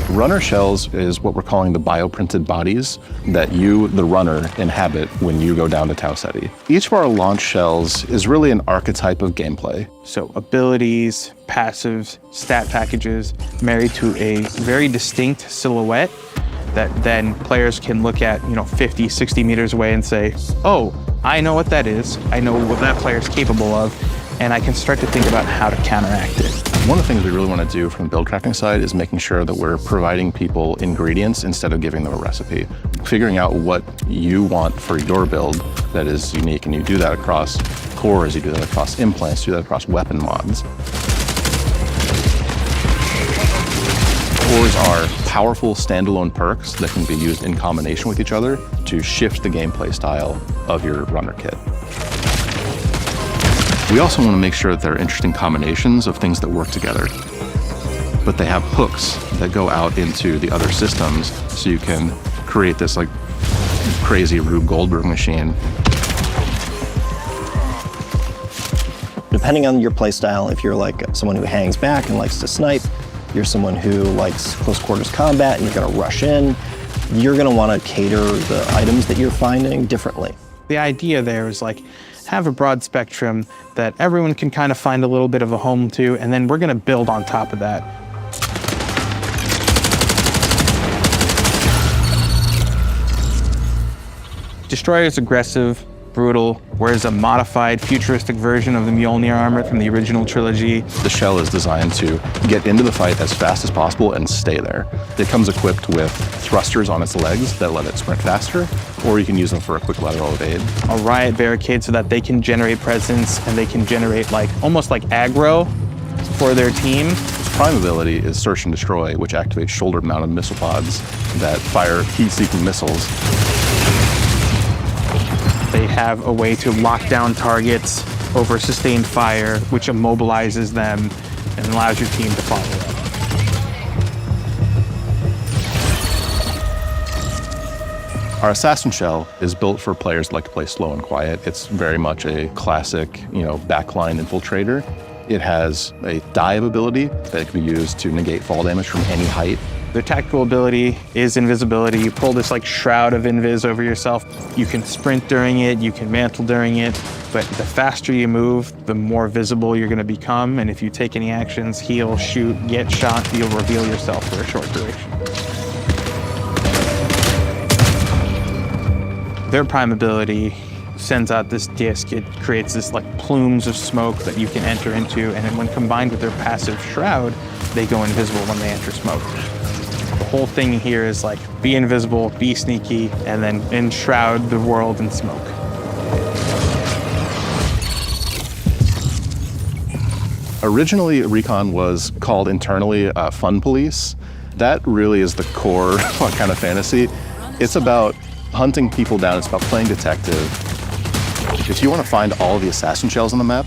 Runner shells is what we're calling the bioprinted bodies that you, the runner, inhabit when you go down to Tau Ceti. Each of our launch shells is really an archetype of gameplay. So abilities, passives, stat packages married to a very distinct silhouette that then players can look at, 50, 60 meters away and say, oh, I know what that is. I know what that player is capable of, and I can start to think about how to counteract it. One of the things we really want to do from the build crafting side is making sure that we're providing people ingredients instead of giving them a recipe. Figuring out what you want for your build that is unique, and you do that across cores, you do that across implants, you do that across weapon mods. Cores are powerful standalone perks that can be used in combination with each other to shift the gameplay style of your runner kit. We also want to make sure that there are interesting combinations of things that work together, but they have hooks that go out into the other systems, so you can create this like crazy Rube Goldberg machine. Depending on your playstyle, if you're like someone who hangs back and likes to snipe, you're someone who likes close quarters combat and you're going to rush in, you're going to want to cater the items that you're finding differently. The idea there is like, have a broad spectrum that everyone can kind of find a little bit of a home to, and then we're going to build on top of that. Destroyer is aggressive, brutal, wears a modified futuristic version of the Mjolnir armor from the original trilogy. The shell is designed to get into the fight as fast as possible and stay there. It comes equipped with thrusters on its legs that let it sprint faster, or you can use them for a quick lateral evade. A riot barricade so that they can generate presence and they can generate almost like aggro for their team. Its prime ability is Search and Destroy, which activates shoulder-mounted missile pods that fire heat-seeking missiles. They have a way to lock down targets over sustained fire, which immobilizes them and allows your team to follow up. Our Assassin Shell is built for players who like to play slow and quiet. It's very much a classic, backline infiltrator. It has a dive ability that can be used to negate fall damage from any height. Their tactical ability is invisibility. You pull this shroud of invis over yourself. You can sprint during it, you can mantle during it, but the faster you move, the more visible you're gonna become, and if you take any actions, heal, shoot, get shot, you'll reveal yourself for a short duration. Their prime ability sends out this disc. It creates this plumes of smoke that you can enter into, and then when combined with their passive shroud, they go invisible when they enter smoke. The whole thing here is be invisible, be sneaky, and then enshroud the world in smoke. Originally, Recon was called internally Fun Police. That really is the core kind of fantasy. It's about hunting people down, it's about playing detective. If you want to find all of the assassin shells on the map,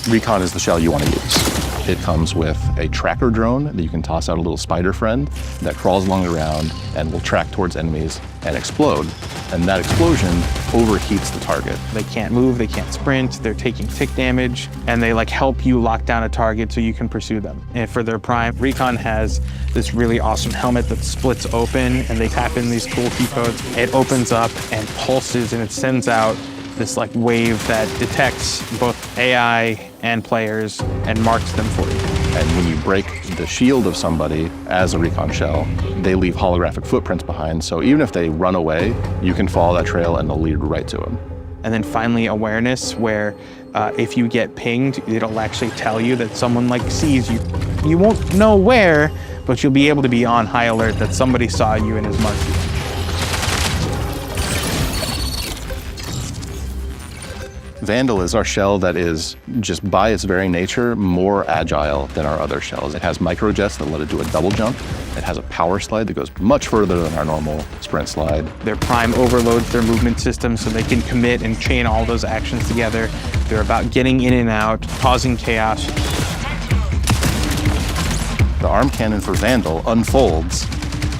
Recon is the shell you want to use. It comes with a tracker drone that you can toss out a little spider friend that crawls along the ground and will track towards enemies and explode. And that explosion overheats the target. They can't move, they can't sprint, they're taking tick damage, and they help you lock down a target so you can pursue them. And for their prime, Recon has this really awesome helmet that splits open, and they tap in these cool key codes. It opens up and pulses, and it sends out this wave that detects both AI and players and marks them for you. And when you break the shield of somebody as a Recon shell, they leave holographic footprints behind. So even if they run away, you can follow that trail and they'll lead right to them. And then finally, awareness, where if you get pinged, it'll actually tell you that someone sees you. You won't know where, but you'll be able to be on high alert that somebody saw you and has marked you. Vandal is our shell that is, just by its very nature, more agile than our other shells. It has microjets that let it do a double jump. It has a power slide that goes much further than our normal sprint slide. Their prime overloads their movement system so they can commit and chain all those actions together. They're about getting in and out, causing chaos. The arm cannon for Vandal unfolds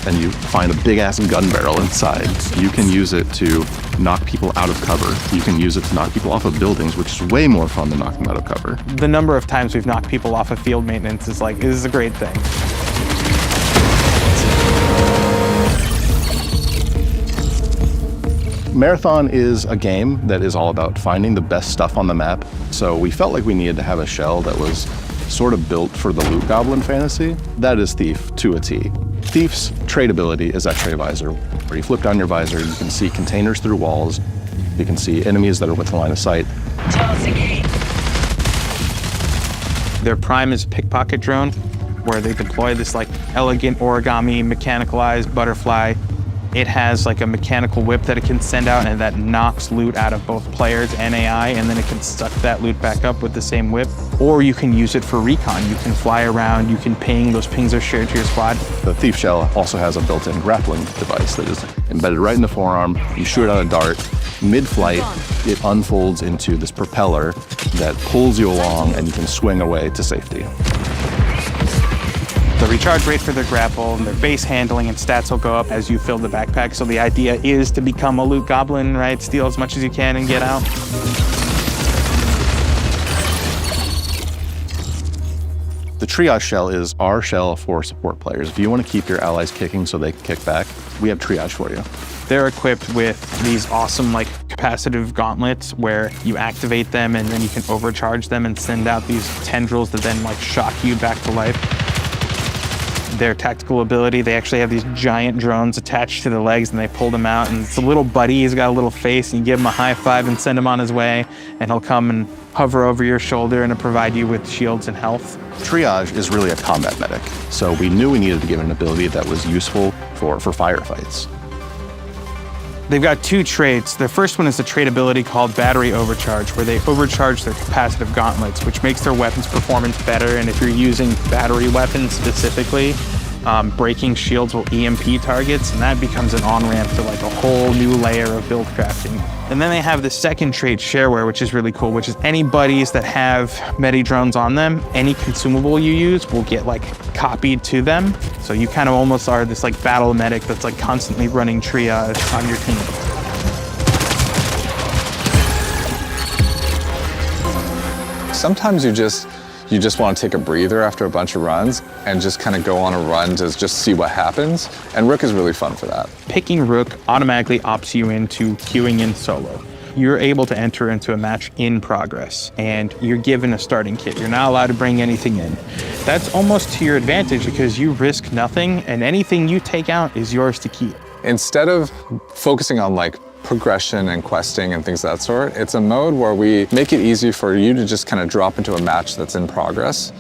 and you find a big-ass gun barrel inside. You can use it to knock people out of cover. You can use it to knock people off of buildings, which is way more fun than knocking them out of cover. The number of times we've knocked people off of field maintenance is a great thing. Marathon is a game that is all about finding the best stuff on the map, so we felt like we needed to have a shell that was sort of built for the loot goblin fantasy. That is Thief to a T. Thief's trade ability is X-ray visor, where you flip down your visor, you can see containers through walls, you can see enemies that are within line of sight. Their prime is a pickpocket drone, where they deploy this like elegant origami mechanicalized butterfly. It has like a mechanical whip that it can send out and that knocks loot out of both players and AI, and then it can suck that loot back up with the same whip. Or you can use it for recon. You can fly around, you can ping, those pings are shared to your squad. The Thief shell also has a built-in grappling device that is embedded right in the forearm. You shoot out a dart. Mid-flight, it unfolds into this propeller that pulls you along and you can swing away to safety. The recharge rate for their grapple and their base handling and stats will go up as you fill the backpack. So the idea is to become a loot goblin, right? Steal as much as you can and get out. The triage shell is our shell for support players. If you want to keep your allies kicking so they can kick back, we have triage for you. They're equipped with these awesome like capacitive gauntlets where you activate them and then you can overcharge them and send out these tendrils that then like shock you back to life. Their tactical ability, they actually have these giant drones attached to the legs and they pull them out, and it's a little buddy, he's got a little face, and you give him a high five and send him on his way, and he'll come and hover over your shoulder and provide you with shields and health. Triage is really a combat medic, so we knew we needed to give it an ability that was useful for firefights. They've got two traits. The first one is a trait ability called Battery Overcharge, where they overcharge their capacitive gauntlets, which makes their weapons performance better. And if you're using battery weapons specifically, breaking shields will EMP targets, and that becomes an on-ramp to like a whole new layer of build crafting. And then they have the second trait, Shareware, which is really cool, which is any buddies that have medi-drones on them, any consumable you use will get like copied to them. So you kind of almost are this like battle medic that's like constantly running triage on your team. Sometimes you just want to take a breather after a bunch of runs and just kind of go on a run to just see what happens. And Rook is really fun for that. Picking Rook automatically opts you into queuing in solo. You're able to enter into a match in progress and you're given a starting kit. You're not allowed to bring anything in. That's almost to your advantage because you risk nothing and anything you take out is yours to keep. Instead of focusing on like progression and questing and things of that sort, it's a mode where we make it easy for you to just kind of drop into a match that's in progress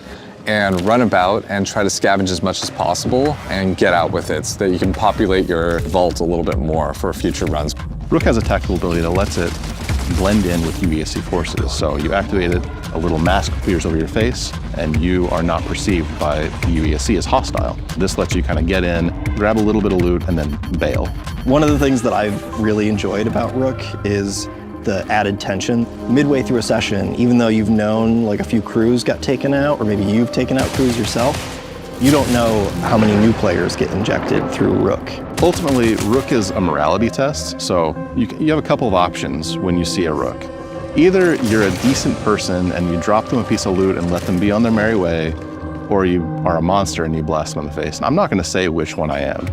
and run about and try to scavenge as much as possible and get out with it so that you can populate your vault a little bit more for future runs. Rook has a tactical ability that lets it blend in with UESC forces. So you activate it, a little mask appears over your face, and you are not perceived by the UESC as hostile. This lets you kind of get in, grab a little bit of loot, and then bail. One of the things that I've really enjoyed about Rook is the added tension. Midway through a session, even though you've known like a few crews got taken out, or maybe you've taken out crews yourself, you don't know how many new players get injected through Rook. Ultimately, Rook is a morality test, so you have a couple of options when you see a Rook. Either you're a decent person and you drop them a piece of loot and let them be on their merry way, or you are a monster and you blast them in the face. And I'm not going to say which one I am.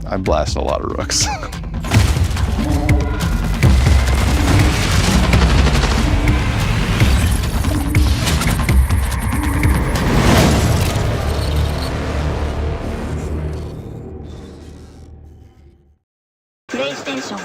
I blast a lot of Rooks. PlayStation